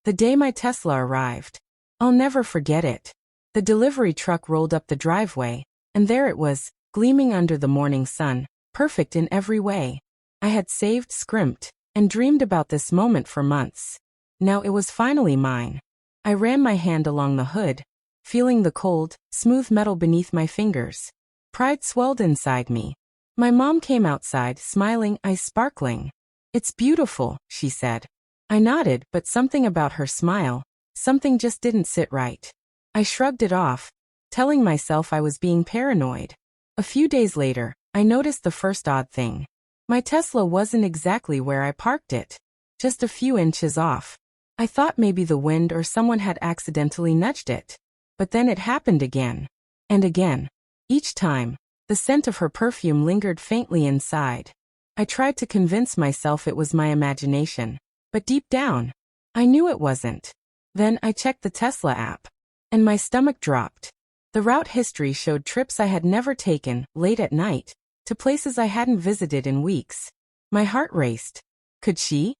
The day my Tesla arrived. I'll never forget it. The delivery truck rolled up the driveway, and there it was, gleaming under the morning sun, perfect in every way. I had saved, scrimped, and dreamed about this moment for months. Now it was finally mine. I ran my hand along the hood, feeling the cold, smooth metal beneath my fingers. Pride swelled inside me. My mom came outside, smiling, eyes sparkling. "It's beautiful," she said. I nodded, but something about her smile, something just didn't sit right. I shrugged it off, telling myself I was being paranoid. A few days later, I noticed the first odd thing. My Tesla wasn't exactly where I parked it, just a few inches off. I thought maybe the wind or someone had accidentally nudged it. But then it happened again. And again. Each time, the scent of her perfume lingered faintly inside. I tried to convince myself it was my imagination, but deep down, I knew it wasn't. Then I checked the Tesla app, and my stomach dropped. The route history showed trips I had never taken, late at night, to places I hadn't visited in weeks. My heart raced. Could she?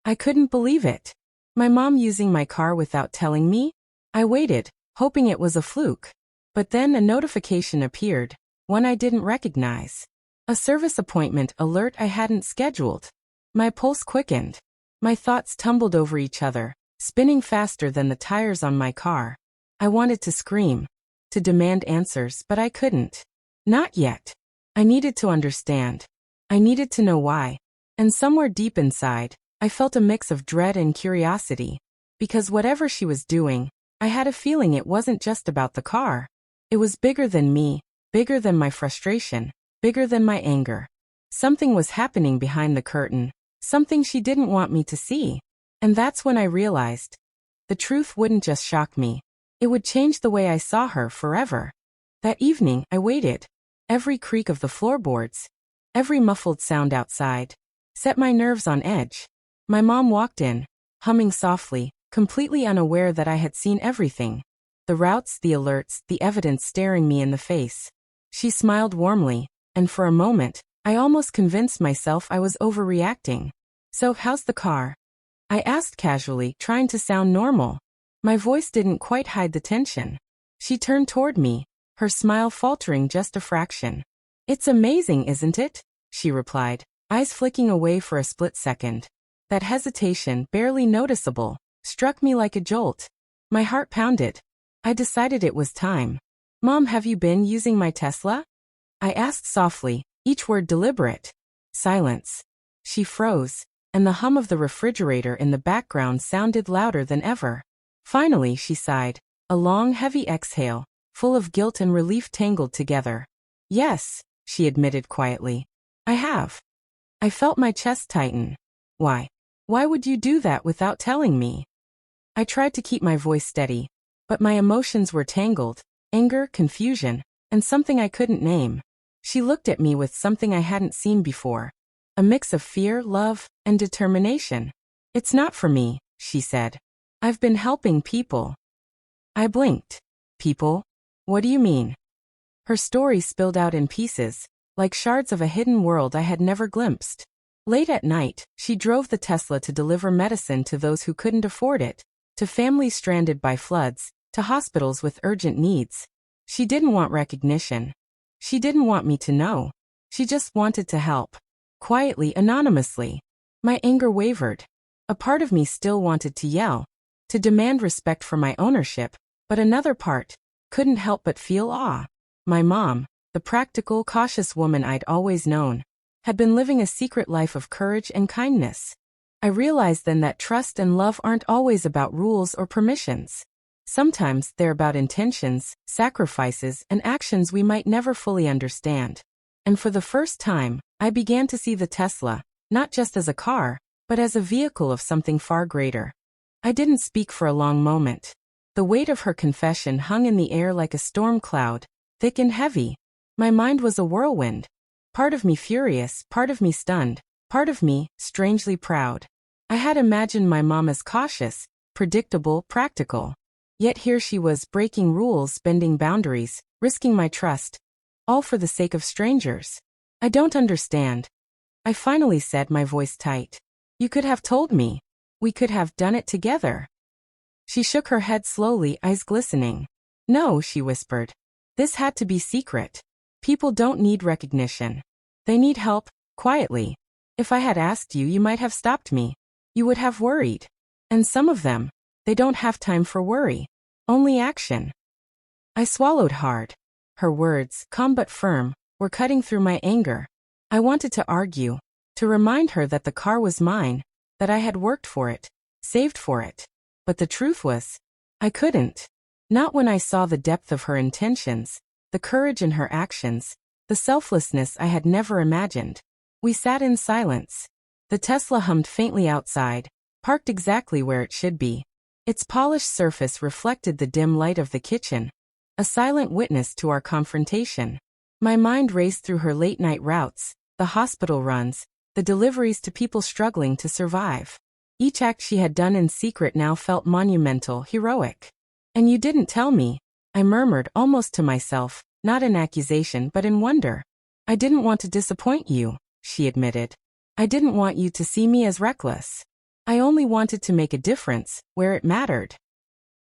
I couldn't believe it. My mom using my car without telling me? I waited, hoping it was a fluke. But then a notification appeared, one I didn't recognize. A service appointment alert I hadn't scheduled. My pulse quickened. My thoughts tumbled over each other, spinning faster than the tires on my car. I wanted to scream, to demand answers, but I couldn't. Not yet. I needed to understand. I needed to know why. And somewhere deep inside, I felt a mix of dread and curiosity. Because whatever she was doing, I had a feeling it wasn't just about the car. It was bigger than me, bigger than my frustration, bigger than my anger. Something was happening behind the curtain, something she didn't want me to see. And that's when I realized. The truth wouldn't just shock me. It would change the way I saw her forever. That evening, I waited. Every creak of the floorboards, every muffled sound outside, set my nerves on edge. My mom walked in, humming softly, completely unaware that I had seen everything. The routes, the alerts, the evidence staring me in the face. She smiled warmly, and for a moment, I almost convinced myself I was overreacting. "So, how's the car?" I asked casually, trying to sound normal. My voice didn't quite hide the tension. She turned toward me, her smile faltering just a fraction. "It's amazing, isn't it?" she replied, eyes flicking away for a split second. That hesitation, barely noticeable, struck me like a jolt. My heart pounded. I decided it was time. "Mom, have you been using my Tesla?" I asked softly, each word deliberate. Silence. She froze, and the hum of the refrigerator in the background sounded louder than ever. Finally, she sighed, a long, heavy exhale, full of guilt and relief tangled together. "Yes," she admitted quietly. "I have." I felt my chest tighten. "Why? Why would you do that without telling me?" I tried to keep my voice steady, but my emotions were tangled, anger, confusion, and something I couldn't name. She looked at me with something I hadn't seen before. A mix of fear, love, and determination. "It's not for me," she said. "I've been helping people." I blinked. "People? What do you mean?" Her story spilled out in pieces, like shards of a hidden world I had never glimpsed. Late at night, she drove the Tesla to deliver medicine to those who couldn't afford it, to families stranded by floods, to hospitals with urgent needs. She didn't want recognition. She didn't want me to know. She just wanted to help. Quietly, anonymously. My anger wavered. A part of me still wanted to yell, to demand respect for my ownership, but another part couldn't help but feel awe. My mom, the practical, cautious woman I'd always known, had been living a secret life of courage and kindness. I realized then that trust and love aren't always about rules or permissions. Sometimes they're about intentions, sacrifices, and actions we might never fully understand. And for the first time, I began to see the Tesla, not just as a car, but as a vehicle of something far greater. I didn't speak for a long moment. The weight of her confession hung in the air like a storm cloud, thick and heavy. My mind was a whirlwind. Part of me furious, part of me stunned, part of me strangely proud. I had imagined my mom as cautious, predictable, practical. Yet here she was breaking rules, bending boundaries, risking my trust, all for the sake of strangers. "I don't understand," I finally said, my voice tight. "You could have told me. We could have done it together. She shook her head slowly, eyes glistening. No, she whispered. This had to be secret. People don't need recognition. They need help, quietly. If I had asked you, you might have stopped me. You would have worried. And some of them, they don't have time for worry. Only action. I swallowed hard. Her words, calm but firm, were cutting through my anger. I wanted to argue, to remind her that the car was mine, that I had worked for it, saved for it. But the truth was, I couldn't. Not when I saw the depth of her intentions, the courage in her actions, the selflessness I had never imagined. We sat in silence. The Tesla hummed faintly outside, parked exactly where it should be. Its polished surface reflected the dim light of the kitchen, a silent witness to our confrontation. My mind raced through her late-night routes, the hospital runs, the deliveries to people struggling to survive. Each act she had done in secret now felt monumental, heroic. And you didn't tell me, I murmured almost to myself, not in accusation but in wonder. I didn't want to disappoint you, she admitted. I didn't want you to see me as reckless. I only wanted to make a difference, where it mattered.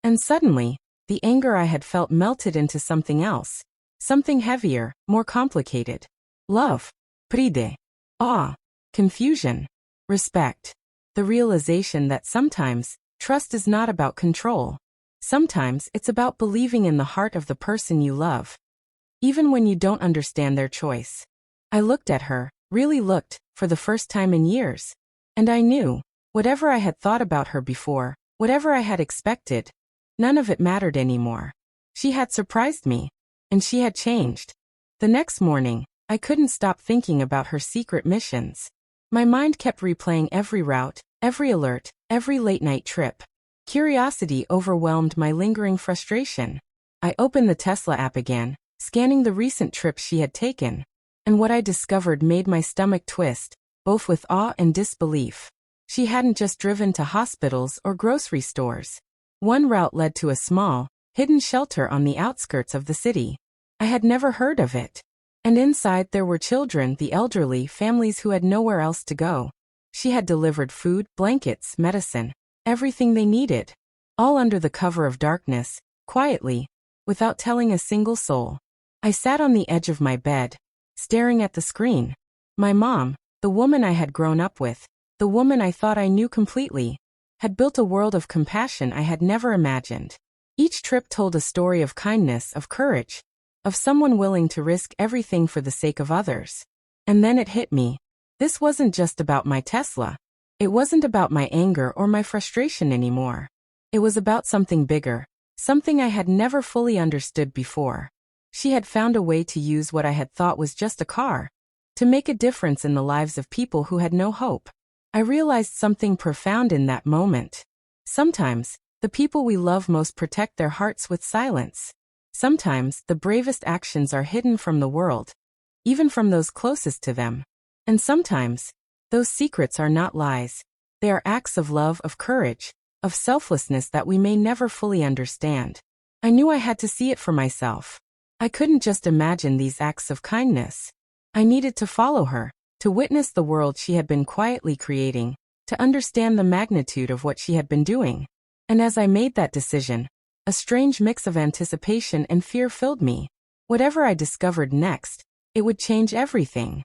And suddenly, the anger I had felt melted into something else. Something heavier, more complicated. Love. Pride. Awe. Confusion. Respect. The realization that sometimes, trust is not about control. Sometimes it's about believing in the heart of the person you love, even when you don't understand their choice. I looked at her, really looked, for the first time in years. And I knew, whatever I had thought about her before, whatever I had expected, none of it mattered anymore. She had surprised me, and she had changed. The next morning, I couldn't stop thinking about her secret missions. My mind kept replaying every route, every alert, every late-night trip. Curiosity overwhelmed my lingering frustration. I opened the Tesla app again, scanning the recent trips she had taken. And what I discovered made my stomach twist, both with awe and disbelief. She hadn't just driven to hospitals or grocery stores. One route led to a small, hidden shelter on the outskirts of the city. I had never heard of it. And inside there were children, the elderly, families who had nowhere else to go. She had delivered food, blankets, medicine, everything they needed, all under the cover of darkness, quietly, without telling a single soul. I sat on the edge of my bed, staring at the screen. My mom, the woman I had grown up with, the woman I thought I knew completely, had built a world of compassion I had never imagined. Each trip told a story of kindness, of courage, of someone willing to risk everything for the sake of others. And then it hit me. This wasn't just about my Tesla. It wasn't about my anger or my frustration anymore. It was about something bigger, something I had never fully understood before. She had found a way to use what I had thought was just a car, to make a difference in the lives of people who had no hope. I realized something profound in that moment. Sometimes, the people we love most protect their hearts with silence. Sometimes, the bravest actions are hidden from the world, even from those closest to them. And sometimes, those secrets are not lies. They are acts of love, of courage, of selflessness that we may never fully understand. I knew I had to see it for myself. I couldn't just imagine these acts of kindness. I needed to follow her, to witness the world she had been quietly creating, to understand the magnitude of what she had been doing. And as I made that decision, a strange mix of anticipation and fear filled me. Whatever I discovered next, it would change everything.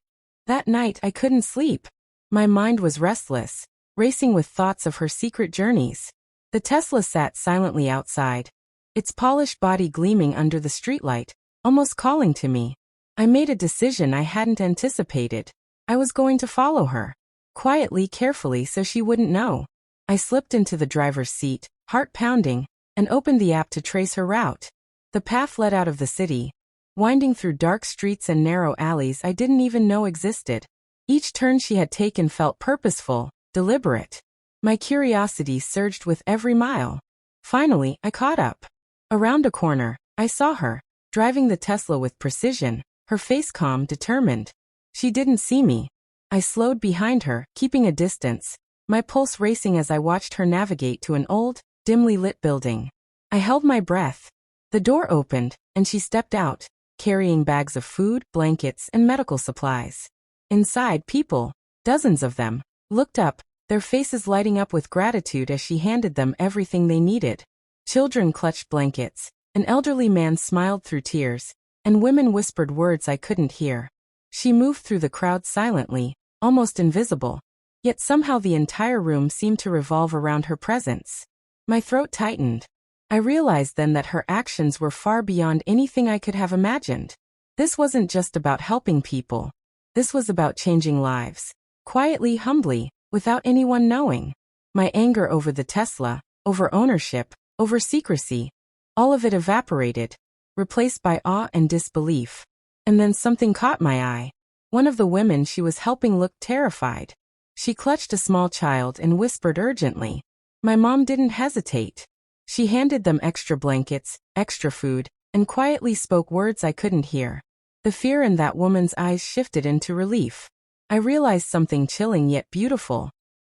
That night I couldn't sleep. My mind was restless, racing with thoughts of her secret journeys. The Tesla sat silently outside, its polished body gleaming under the streetlight, almost calling to me. I made a decision I hadn't anticipated. I was going to follow her. Quietly, carefully, so she wouldn't know. I slipped into the driver's seat, heart pounding, and opened the app to trace her route. The path led out of the city, winding through dark streets and narrow alleys I didn't even know existed. Each turn she had taken felt purposeful, deliberate. My curiosity surged with every mile. Finally, I caught up. Around a corner, I saw her, driving the Tesla with precision, her face calm, determined. She didn't see me. I slowed behind her, keeping a distance, my pulse racing as I watched her navigate to an old, dimly lit building. I held my breath. The door opened, and she stepped out, carrying bags of food, blankets, and medical supplies. Inside, people, dozens of them, looked up, their faces lighting up with gratitude as she handed them everything they needed. Children clutched blankets, an elderly man smiled through tears, and women whispered words I couldn't hear. She moved through the crowd silently, almost invisible, yet somehow the entire room seemed to revolve around her presence. My throat tightened. I realized then that her actions were far beyond anything I could have imagined. This wasn't just about helping people. This was about changing lives. Quietly, humbly, without anyone knowing. My anger over the Tesla, over ownership, over secrecy, all of it evaporated, replaced by awe and disbelief. And then something caught my eye. One of the women she was helping looked terrified. She clutched a small child and whispered urgently. My mom didn't hesitate. She handed them extra blankets, extra food, and quietly spoke words I couldn't hear. The fear in that woman's eyes shifted into relief. I realized something chilling yet beautiful.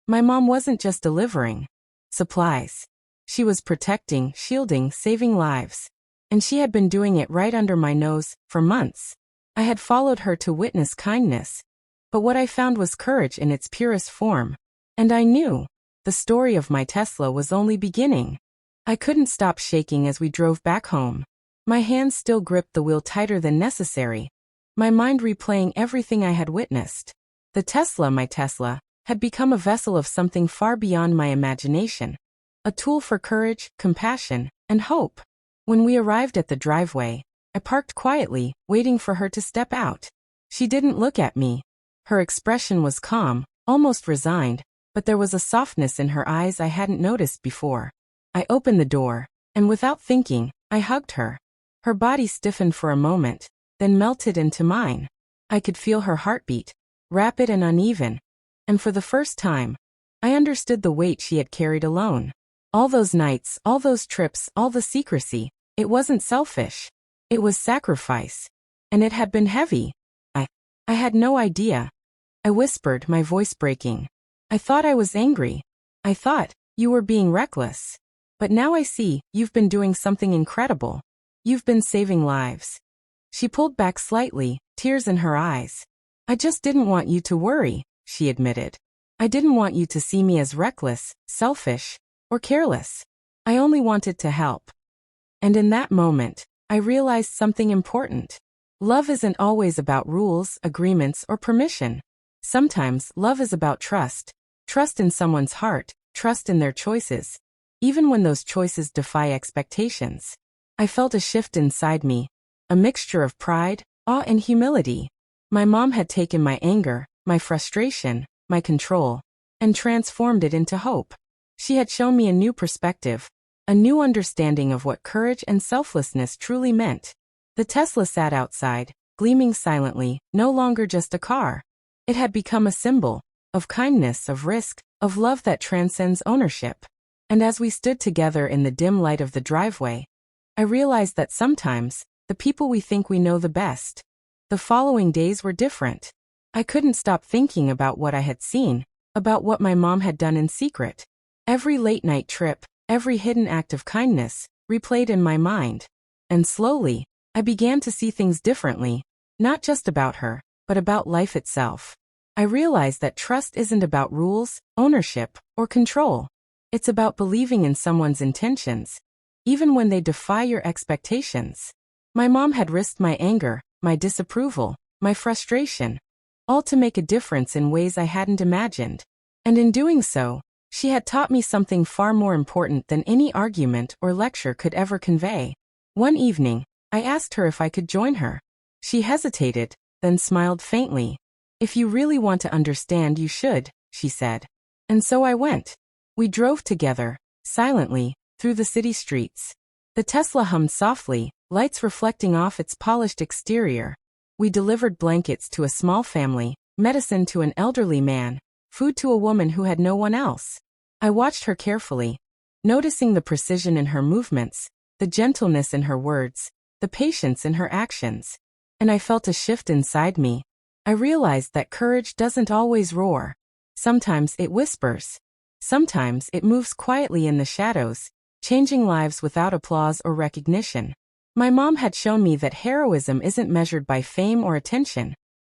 My mom wasn't just delivering supplies. She was protecting, shielding, saving lives. And she had been doing it right under my nose, for months. I had followed her to witness kindness. But what I found was courage in its purest form. And I knew the story of my Tesla was only beginning. I couldn't stop shaking as we drove back home. My hands still gripped the wheel tighter than necessary, my mind replaying everything I had witnessed. The Tesla, my Tesla, had become a vessel of something far beyond my imagination. A tool for courage, compassion, and hope. When we arrived at the driveway, I parked quietly, waiting for her to step out. She didn't look at me. Her expression was calm, almost resigned, but there was a softness in her eyes I hadn't noticed before. I opened the door, and without thinking, I hugged her. Her body stiffened for a moment, then melted into mine. I could feel her heartbeat, rapid and uneven. And for the first time, I understood the weight she had carried alone. All those nights, all those trips, all the secrecy, it wasn't selfish. It was sacrifice. And it had been heavy. I had no idea. I whispered, my voice breaking. I thought I was angry. I thought you were being reckless. But now I see, you've been doing something incredible. You've been saving lives. She pulled back slightly, tears in her eyes. I just didn't want you to worry, she admitted. I didn't want you to see me as reckless, selfish, or careless. I only wanted to help. And in that moment, I realized something important. Love isn't always about rules, agreements, or permission. Sometimes, love is about trust. Trust in someone's heart, trust in their choices. Even when those choices defy expectations. I felt a shift inside me. A mixture of pride, awe, and humility. My mom had taken my anger, my frustration, my control, and transformed it into hope. She had shown me a new perspective, a new understanding of what courage and selflessness truly meant. The Tesla sat outside, gleaming silently, no longer just a car. It had become a symbol of kindness, of risk, of love that transcends ownership. And as we stood together in the dim light of the driveway, I realized that sometimes, the people we think we know the best. The following days were different. I couldn't stop thinking about what I had seen, about what my mom had done in secret. Every late-night trip, every hidden act of kindness, replayed in my mind. And slowly, I began to see things differently, not just about her, but about life itself. I realized that trust isn't about rules, ownership, or control. It's about believing in someone's intentions, even when they defy your expectations. My mom had risked my anger, my disapproval, my frustration, all to make a difference in ways I hadn't imagined. And in doing so, she had taught me something far more important than any argument or lecture could ever convey. One evening, I asked her if I could join her. She hesitated, then smiled faintly. If you really want to understand, you should, she said. And so I went. We drove together, silently, through the city streets. The Tesla hummed softly, lights reflecting off its polished exterior. We delivered blankets to a small family, medicine to an elderly man, food to a woman who had no one else. I watched her carefully, noticing the precision in her movements, the gentleness in her words, the patience in her actions. And I felt a shift inside me. I realized that courage doesn't always roar. Sometimes it whispers. Sometimes it moves quietly in the shadows, changing lives without applause or recognition. My mom had shown me that heroism isn't measured by fame or attention.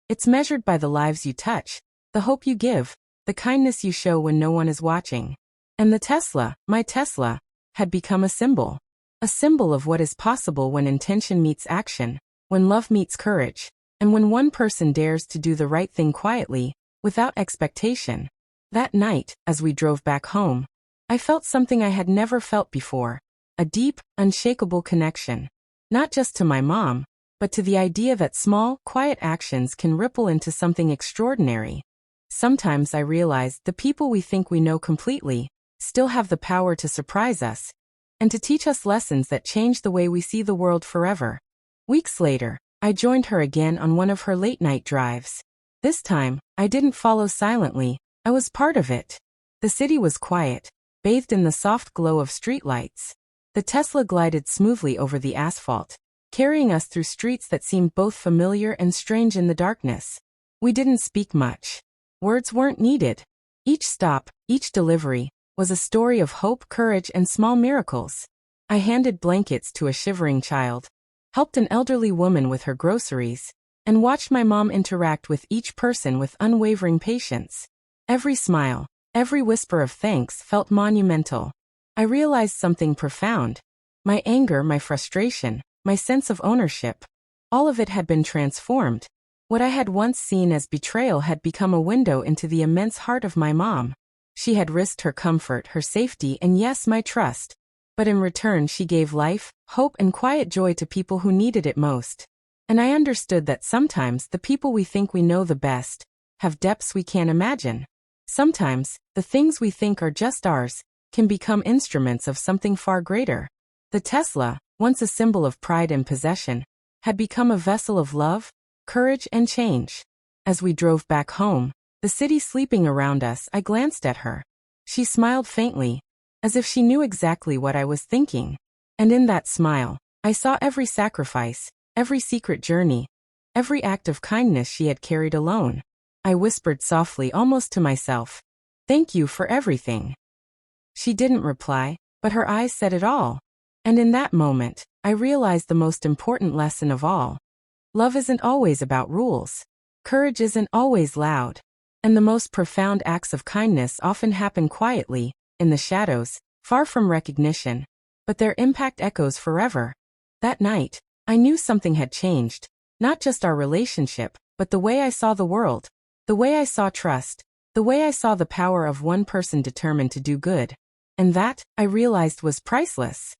It's measured by the lives you touch, the hope you give, the kindness you show when no one is watching. And the Tesla, my Tesla, had become a symbol. A symbol of what is possible when intention meets action, when love meets courage, and when one person dares to do the right thing quietly, without expectation. That night, as we drove back home, I felt something I had never felt before, a deep, unshakable connection. Not just to my mom, but to the idea that small, quiet actions can ripple into something extraordinary. Sometimes I realized the people we think we know completely still have the power to surprise us, and to teach us lessons that change the way we see the world forever. Weeks later, I joined her again on one of her late-night drives. This time, I didn't follow silently, I was part of it. The city was quiet, bathed in the soft glow of streetlights. The Tesla glided smoothly over the asphalt, carrying us through streets that seemed both familiar and strange in the darkness. We didn't speak much. Words weren't needed. Each stop, each delivery, was a story of hope, courage, and small miracles. I handed blankets to a shivering child, helped an elderly woman with her groceries, and watched my mom interact with each person with unwavering patience. Every smile, every whisper of thanks felt monumental. I realized something profound. My anger, my frustration, my sense of ownership, all of it had been transformed. What I had once seen as betrayal had become a window into the immense heart of my mom. She had risked her comfort, her safety, and yes, my trust. But in return she gave life, hope, and quiet joy to people who needed it most. And I understood that sometimes the people we think we know the best have depths we can't imagine. Sometimes, the things we think are just ours can become instruments of something far greater. The Tesla, once a symbol of pride and possession, had become a vessel of love, courage, and change. As we drove back home, the city sleeping around us, I glanced at her. She smiled faintly, as if she knew exactly what I was thinking. And in that smile, I saw every sacrifice, every secret journey, every act of kindness she had carried alone. I whispered softly, almost to myself, "Thank you for everything." She didn't reply, but her eyes said it all. And in that moment, I realized the most important lesson of all. Love isn't always about rules. Courage isn't always loud. And the most profound acts of kindness often happen quietly, in the shadows, far from recognition. But their impact echoes forever. That night, I knew something had changed. Not just our relationship, but the way I saw the world. The way I saw trust. The way I saw the power of one person determined to do good. And that, I realized, was priceless.